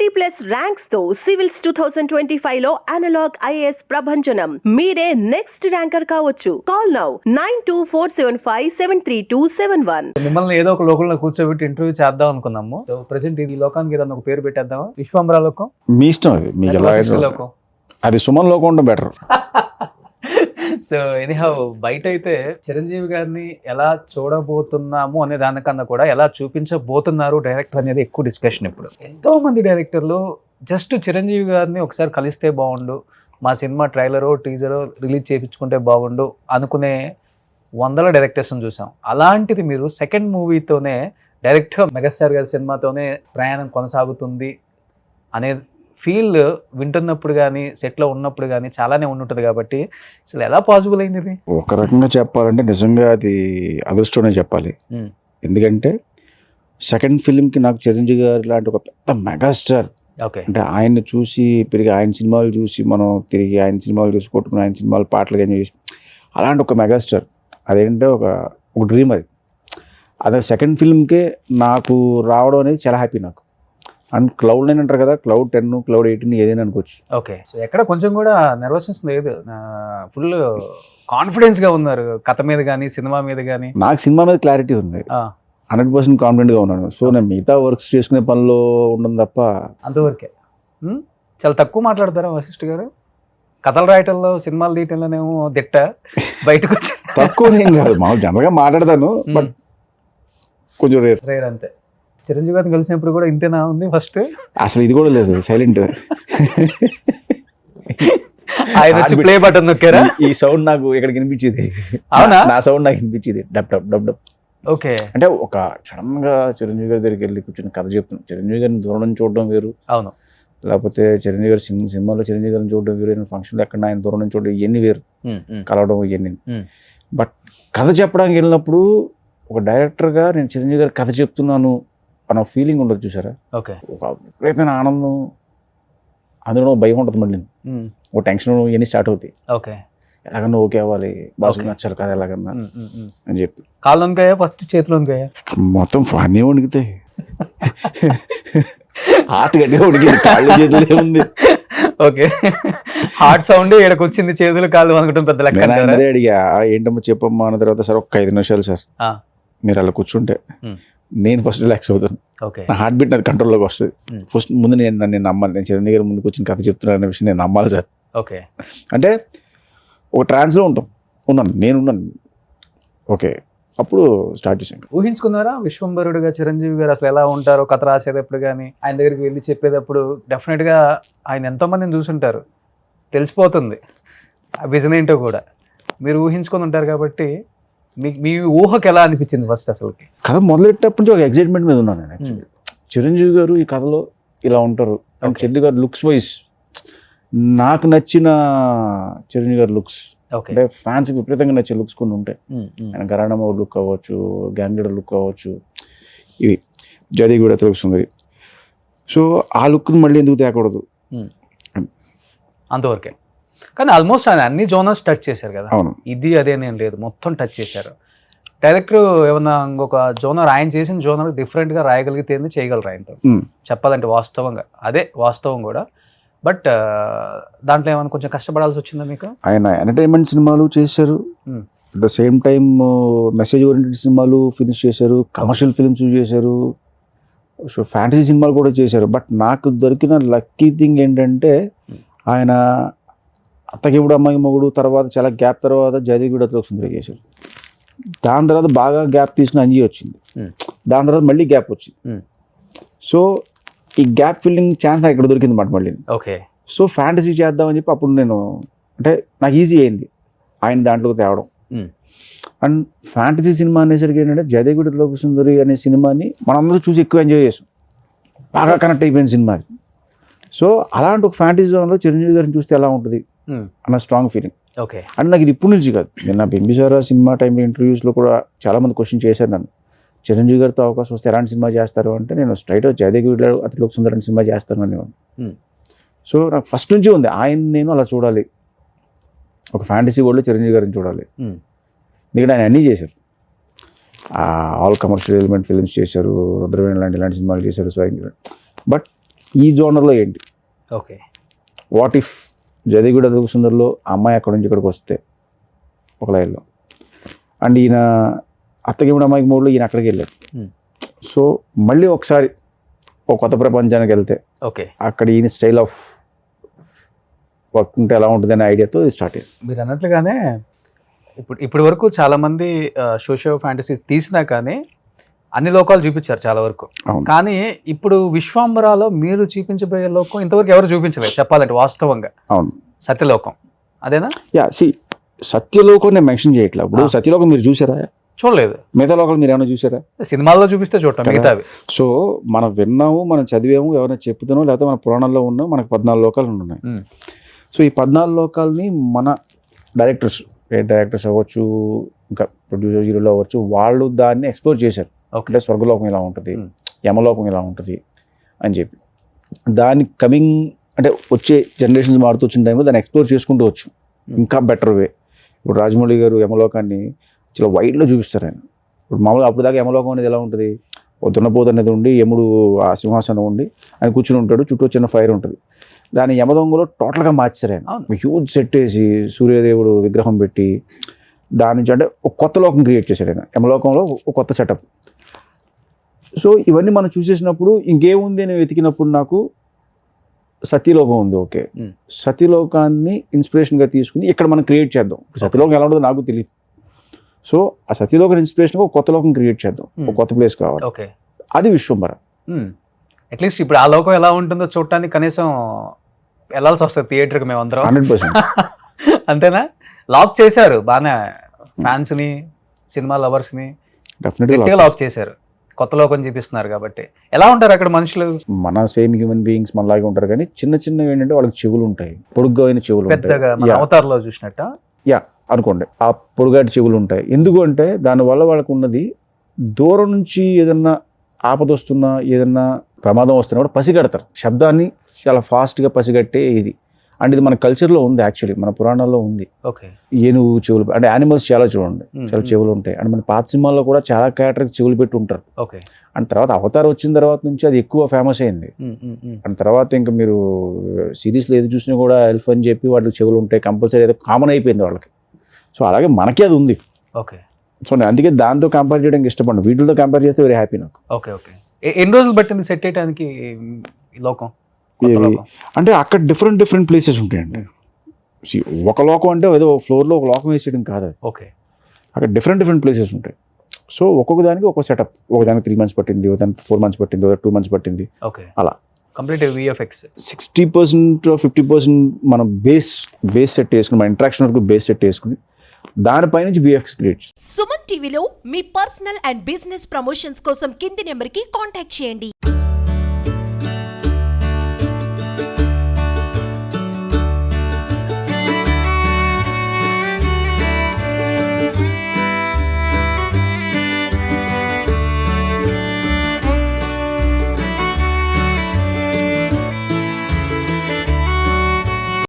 3+ ranks తో civils 2025 లో analogue IAS ప్రభంజనం. మీరే నెక్స్ట్ ర్యాంకర్ కావచ్చు. Call now 9247573271. మిమ్మల్ని ఏదో ఒక లోకంలో కూర్చోబెట్టి ఇంటర్వ్యూ చేద్దాం అనుకున్నాము. సో ప్రెసెంట్ ఈ లోకానికి ఏదైనా ఒక పేరు పెట్టేద్దామా? విశ్వంబర లోకం మీ ఇష్టం, అది మీకు ఎలా లోకం, అది సుమన్ లోకం ఉంటే బెటర్. సో ఎనీహౌ బయట అయితే చిరంజీవి గారిని ఎలా చూడబోతున్నాము అనే దానికన్నా కూడా ఎలా చూపించబోతున్నారు డైరెక్టర్ అనేది ఎక్కువ డిస్కషన్. ఇప్పుడు ఎంతో మంది డైరెక్టర్లు జస్ట్ చిరంజీవి గారిని ఒకసారి కలిస్తే బాగుండు, మా సినిమా ట్రైలరో టీజరో రిలీజ్ చేయించుకుంటే బాగుండు అనుకునే వందల డైరెక్టర్స్ని చూసాం. అలాంటిది మీరు సెకండ్ మూవీతోనే డైరెక్ట్గా మెగాస్టార్ గారి సినిమాతోనే ప్రయాణం కొనసాగుతుంది అనే ఫీల్ వింటున్నప్పుడు కానీ సెట్లో ఉన్నప్పుడు కానీ చాలానే ఉంటుంటుంది. కాబట్టి అసలు ఎలా పాసిబుల్ అయింది ఇది? ఒక రకంగా చెప్పాలంటే నిజంగా అది అదృష్టమే చెప్పాలి. ఎందుకంటే సెకండ్ ఫిల్మ్కి నాకు చిరంజీవి గారు లాంటి ఒక పెద్ద మెగాస్టార్, ఓకే, అంటే ఆయన్ని చూసి పెరిగి ఆయన సినిమాలు చూసి మనం తిరిగి ఆయన సినిమాలు చూసి కొట్టుకుని ఆయన సినిమాలు పాటలు కానీ చూసి అలాంటి ఒక మెగాస్టార్ అదేంటంటే ఒక డ్రీమ్. అది సెకండ్ ఫిల్మ్కే నాకు రావడం అనేది చాలా హ్యాపీ నాకు. అండ్ క్లౌడ్ 9 అంటారు కదా, క్లౌడ్ 10 క్లౌడ్ 18 ఏదైనా అనుకోవచ్చు. ఓకే, సో ఎక్కడ కొంచెం కూడా నెర్వస్నెస్ లేదు, ఫుల్ కాన్ఫిడెన్స్గా ఉన్నారు కథ మీద కానీ సినిమా మీద కానీ. నాకు సినిమా మీద క్లారిటీ ఉంది, 100% కాన్ఫిడెంట్గా ఉన్నాను. సో నేను మిగతా వర్క్స్ చేసుకునే పనిలో ఉండడం తప్ప అంతవరకే. చాలా తక్కువ మాట్లాడతారా వశిష్ఠ గారు? కథలు రాయటంలో సినిమాలు తీయటంలోనేమో దిట్ట, బయటకు వచ్చి తక్కువ ఏం కాదు, మామూలు జనరల్గా మాట్లాడతాను, బట్ కొంచెం రేర్ అంతే. చిరంజీవి గారిని కలిసినప్పుడు కూడా ఇంతేనా ఉంది? ఫస్ట్ అసలు ఇది కూడా లేదు, సైలెంట్. ఆయన వచ్చి ప్లే బటన్ నొక్కారా? ఈ సౌండ్ నాకు ఇక్కడ వినిపించేది. అవునా? నా సౌండ్ నాకు వినిపించేది, dub dub dub dub. Okay, అంటే ఒక సడన్ గా చిరంజీవి గారి దగ్గరికి వెళ్ళి కూర్చొని కథ చెప్తున్నాను. చిరంజీవి గారిని దూరం నుంచి చూడడం వేరు, అవును, లేకపోతే చిరంజీవి గారి సినిమాలో చిరంజీవి గారిని చూడడం వేరు, ఫంక్షన్లో ఎక్కడ ఆయన దూరం నుంచి చూడడం ఇవన్నీ వేరు, కలవడం ఇవన్నీ. బట్ కథ చెప్పడానికి వెళ్ళినప్పుడు ఒక డైరెక్టర్గా నేను చిరంజీవి గారి కథ చెప్తున్నాను అన్న ఫీలింగ్ ఉండదు చూసారా. ఓకే, ఒక విపరీతమైన ఆనందం, అందులో భయం ఉంటుంది, మళ్ళీ ఒక టెన్షన్ ఇవన్నీ స్టార్ట్ అవుతాయి. ఓకే, ఎలాగన్నా ఓకే అవ్వాలి, బాగా నచ్చాలి కదా ఎలాగన్నా అని చెప్పి. కాళ్ళు వంకాయా ఫస్ట్, చేతులు వంకాయా? మొత్తం అన్నీ వణికితాయి, హార్ట్ గట్టిగా ఉడికింది, కాళ్ళు చేతులు ఏముంది. ఓకే, హార్ట్ సౌండ్ ఇక్కడికి వచ్చింది, చేతులు కాళ్ళు వణకటం పెద్ద లెక్క. అదే అడిగా, ఏంటమ్మా చెప్పమ్మా అన్న తర్వాత, సార్ ఒక 5 నిమిషాలు సార్ మీరు అలా కూర్చుంటే నేను ఫస్ట్ రిలాక్స్ అవుతాను, నా హార్ట్ బీట్ నాది కంట్రోల్లోకి వస్తుంది. ఫస్ట్ ముందు నేను నమ్మాలి, నేను చిరంజీవి గారి ముందుకు వచ్చిన కథ చెప్తున్నాను అనే విషయం నేను నమ్మాలి సార్. ఓకే, అంటే ఒక ట్రాన్స్లో నేనున్నాను. ఓకే, అప్పుడు స్టార్ట్ చేశాను. ఊహించుకున్నారా విశ్వంబరుడుగా చిరంజీవి గారు అసలు ఎలా ఉంటారో? కథ రాసేటప్పుడు కానీ ఆయన దగ్గరికి వెళ్ళి చెప్పేటప్పుడు డెఫినెట్గా ఆయన ఎంతోమందిని చూసుంటారు, తెలిసిపోతుంది ఆ విజన్ ఏంటో కూడా. మీరు ఊహించుకొని ఉంటారు కాబట్టి మీ ఊహకు ఎలా అనిపించింది ఫస్ట్? అసలు కథ మొదలెట్టేటప్పటి నుంచి ఒక ఎగ్జైట్మెంట్ మీద ఉన్నాను నేను. యాక్చువల్లీ చిరంజీవి గారు ఈ కథలో ఇలా ఉంటారు, అండ్ చిరంజీవి గారు లుక్స్ వైజ్ నాకు నచ్చిన చిరంజీవి గారి లుక్స్, అంటే ఫ్యాన్స్కి విపరీతంగా నచ్చే లుక్స్ కొన్ని ఉంటాయి. ఆయన గరాణమ్మ లుక్ అవ్వచ్చు, గ్యాంగ్ లీడర్ లుక్ అవ్వచ్చు, ఇవి జయదేవి తెలుగు సుందరి. సో ఆ లుక్ని మళ్ళీ ఎందుకు తేకూడదు అంతవరకే. కానీ ఆల్మోస్ట్ ఆయన అన్ని జోనర్స్ టచ్ చేశారు కదా. అవును, ఇది అదేనేం లేదు, మొత్తం టచ్ చేశారు. డైరెక్టర్ ఏమన్నా ఇంకొక జోనర్, ఆయన చేసిన జోనర్ డిఫరెంట్గా రాయగలిగితే చేయగలరు ఆయనతో, చెప్పాలంటే వాస్తవంగా అదే వాస్తవం కూడా. బట్ దాంట్లో ఏమైనా కొంచెం కష్టపడాల్సి వచ్చిందా మీకు? ఆయన ఎంటర్టైన్మెంట్ సినిమాలు చేశారు, at the same time message oriented సినిమాలు ఫినిష్ చేశారు, కమర్షియల్ ఫిల్మ్స్ చేశారు, సో ఫ్యాంటసీ సినిమాలు కూడా చేశారు. బట్ నాకు దొరికిన లక్కీ థింగ్ ఏంటంటే ఆయన అత్తగివుడు అమ్మాయి మొగుడు తర్వాత చాలా గ్యాప్ తర్వాత జయదేవి సుందరి చేశారు. దాని తర్వాత బాగా గ్యాప్ తీసిన అంజీ వచ్చింది, దాని తర్వాత మళ్ళీ గ్యాప్ వచ్చింది. సో ఈ గ్యాప్ ఫిల్లింగ్ ఛాన్స్ నాకు ఇక్కడ దొరికింది అన్నమాట మళ్ళీ. ఓకే, సో ఫ్యాంటసీ చేద్దామని చెప్పి అప్పుడు నేను, అంటే నాకు ఈజీ అయింది ఆయన దాంట్లోకి తేవడం. అండ్ ఫ్యాంటసీ సినిమా అనేసరికి ఏంటంటే జయదేవి సుందరి అనే సినిమాని మనందరూ చూసి ఎక్కువ ఎంజాయ్ చేసాం, బాగా కనెక్ట్ అయిపోయిన సినిమా. సో అలాంటి ఒక ఫ్యాంటసీ జోన్లో చిరంజీవి గారిని చూస్తే ఎలా ఉంటుంది అన్న స్ట్రాంగ్ ఫీలింగ్. ఓకే, అండ్ నాకు ఇది ఇప్పటి నుంచి కాదు, నేను నా బింబిసారా సినిమా టైంలో ఇంటర్వ్యూస్లో కూడా చాలామంది క్వశ్చన్ చేశారు నన్ను, చిరంజీవి గారితో అవకాశం వస్తే ఎలాంటి సినిమా చేస్తారు అంటే నేను స్ట్రైట్ జయదేవి అతిలోక సుందరని సినిమా చేస్తాను అనేవాడు. సో నాకు ఫస్ట్ నుంచి ఉంది ఆయన నేను అలా చూడాలి, ఒక ఫ్యాంటసీ వరల్డ్లో చిరంజీవి గారిని చూడాలి. ఎందుకంటే ఆయన అన్నీ చేశారు, ఆల్ కమర్షియల్ ఎలిమెంట్ ఫిల్మ్స్ చేశారు, రుద్రవేణి ఇలాంటి సినిమాలు చేశారు. సో బట్ ఈ జోనర్లో ఏంటి, ఓకే. వాట్ ఇఫ్ జదిగూడ సుందర్లో అమ్మాయి అక్కడి నుంచి ఇక్కడికి వస్తే ఒక లైన్లో, అండ్ ఈయన అత్తకి కూడా అమ్మాయికి మూడులో ఈయన అక్కడికి వెళ్ళారు. సో మళ్ళీ ఒకసారి ఒక కొత్త ప్రపంచానికి వెళ్తే ఓకే, అక్కడ ఈయన స్టైల్ ఆఫ్ వర్క్ ఉంటే ఎలా ఉంటుంది అనే ఐడియాతో ఇది స్టార్ట్ అయ్యింది. మీరు అన్నట్లుగానే ఇప్పటి వరకు చాలా మంది సోషియో ఫ్యాంటసీ తీసినా కానీ అన్ని లోకాలు చూపించారు చాలా వరకు. అవును. కానీ ఇప్పుడు విశ్వాంబరాలో మీరు చూపించబోయే లోకం ఇంతవరకు ఎవరు చూపించలేదు చెప్పాలంటే వాస్తవంగా. అవును, సత్యలోకం అదేనా? సత్యలోకం నేను మెన్షన్ చేయట్లేదు. ఇప్పుడు సత్యలోకం మీరు చూసారా? చూడలేదు. మిగతా లోకాలు మీరు ఏమైనా చూసారా? సినిమాల్లో చూపిస్తే చూడటం, మిగతావి. సో మనం విన్నాము, మనం చదివాము, ఎవరైనా చెప్తున్నాం, లేకపోతే మన పురాణాల్లో ఉన్నాం, మనకు 14 లోకాలు ఉన్నాయి. సో ఈ 14 లోకాలని మన డైరెక్టర్స్ అవ్వచ్చు, ఇంకా ప్రొడ్యూసర్ హీరోలు అవ్వచ్చు, వాళ్ళు దాన్ని ఎక్స్ప్లోర్ చేశారు. అంటే స్వర్గలోకం ఇలా ఉంటుంది, యమలోకం ఇలా ఉంటుంది అని చెప్పి దాన్ని కమింగ్ అంటే వచ్చే జనరేషన్స్ మారుతూ వచ్చిన టైంలో దాన్ని ఎక్స్ప్లోర్ చేసుకుంటూ వచ్చు ఇంకా బెటర్ వే. ఇప్పుడు రాజమౌళి గారు యమలోకాన్ని చాలా వైడ్లో చూపిస్తారు ఆయన. ఇప్పుడు మామూలుగా అప్పుడు దాకా యమలోకం అనేది ఎలా ఉంటుంది, దున్నపోతు అనేది ఉండి యముడు ఆ సింహాసనం ఉండి ఆయన కూర్చుని ఉంటాడు, చుట్టూ చిన్న ఫైర్ ఉంటుంది. దాని యమదొంగలో టోటల్గా మార్చారు ఆయన. హ్యూజ్ సెట్ వేసి సూర్యదేవుడు విగ్రహం పెట్టి దాని నుంచి అంటే ఒక కొత్త లోకం క్రియేట్ చేశాడు ఆయన. యమలోకంలో ఒక కొత్త సెటప్. సో ఇవన్నీ మనం చూసేసినప్పుడు ఇంకేముంది అని వెతికినప్పుడు నాకు సత్యలోకం ఉంది. ఓకే, సత్యలోకాన్ని ఇన్స్పిరేషన్గా తీసుకుని ఇక్కడ మనం క్రియేట్ చేద్దాం. సత్యలోకం ఎలా ఉంటుందో నాకు తెలియదు. సో ఆ సత్యలోకం ఇన్స్పిరేషన్గా ఒక కొత్త లోకం క్రియేట్ చేద్దాం, ఒక కొత్త ప్లేస్ కావాలి. ఓకే, అది విశ్వంబర. అట్లీస్ట్ ఇప్పుడు ఆ లోకం ఎలా ఉంటుందో చూడటానికి కనీసం వెళ్ళాల్సి వస్తుంది థియేటర్కి మేమందరం. 100%. అంతేనా? లాక్ చేశారు బాగానే ఫ్యాన్స్ని, సినిమా లవర్స్ని గట్టిగా లాక్ చేశారు. కొత్త లోకం చూపిస్తున్నారు కాబట్టి. ఎలా ఉంటారు అక్కడ మనుషులు? మన సేమ్ హ్యూమన్ బీయింగ్స్ మనలాగే ఉంటారు, కానీ చిన్న చిన్నవి ఏంటంటే వాళ్ళకి చెవులు ఉంటాయి, పొడుగ్గా అయిన చెవులు పెద్దగా మన అవతార్లో చూసినట్ట అనుకోండి. ఆ పొడుగాటి చెవులు ఉంటాయి. ఎందుకు అంటే దానివల్ల వాళ్ళకు ఉన్నది దూరం నుంచి ఏదన్నా ఆపద వస్తున్నా, ఏదన్నా ప్రమాదం వస్తున్నా కూడా పసిగడతారు. శబ్దాన్ని చాలా ఫాస్ట్గా పసిగట్టే ఇది. అండ్ ఇది మన కల్చర్లో ఉంది, యాక్చువల్లీ మన పురాణాల్లో ఉంది. ఓకే, ఏనుగు చెవులు అంటే యానిమల్స్ చాలా చూడండి, చాలా చెవులు ఉంటాయి. అండ్ మన పాత సినిమాల్లో కూడా చాలా క్యారెక్టర్కి చెవులు పెట్టి ఉంటారు. ఓకే, అండ్ తర్వాత అవతార్ వచ్చిన తర్వాత నుంచి అది ఎక్కువ ఫేమస్ అయింది. అండ్ తర్వాత ఇంకా మీరు సిరీస్లో ఏది చూసినా కూడా ఎల్ఫ్ అని చెప్పి వాటికి చెవులు ఉంటాయి కంపల్సరీ, ఏదో కామన్ అయిపోయింది వాళ్ళకి. సో అలాగే మనకి అది ఉంది. ఓకే, సో నేను అందుకే దాంతో కంపేర్ చేయడానికి ఇష్టపడ్డాను. వీటితో కంపేర్ చేస్తే వెరీ హ్యాపీ నాకు. Okay, okay. ఎన్ని రోజులు పట్టింది సెట్ చేయడానికి ఈ లోకం? అంటే అక్కడ డిఫరెంట్ ప్లేసెస్ ఉంటాయండి. ఒక లోకం అంటే ఏదో ఫ్లోర్లో ఒక లోకం వేసేయడం కాదు అది. ఓకే, అక్కడ డిఫరెంట్ ప్లేసెస్ ఉంటాయి. సో ఒక్కొక్క దానికి ఒక్కొక్క సెటప్. ఒక దానికి 3 months పట్టింది, ఒక దానికి 4 months పట్టింది, ఒక 2 months పట్టింది. ఓకే, అలా కంప్లీట్ VFX 60% 50% మనం బేస్ సెట్ చేసుకుని, మన ఇంట్రాక్షన్ వరకు బేస్ సెట్ చేసుకుని దానిపై నుంచి VFX క్రియేట్. సుమన్ టీవీలో మీ పర్సనల్ అండ్ బిజినెస్ ప్రమోషన్స్ కోసం కింది నెంబర్కి కాంటాక్ట్ చేయండి.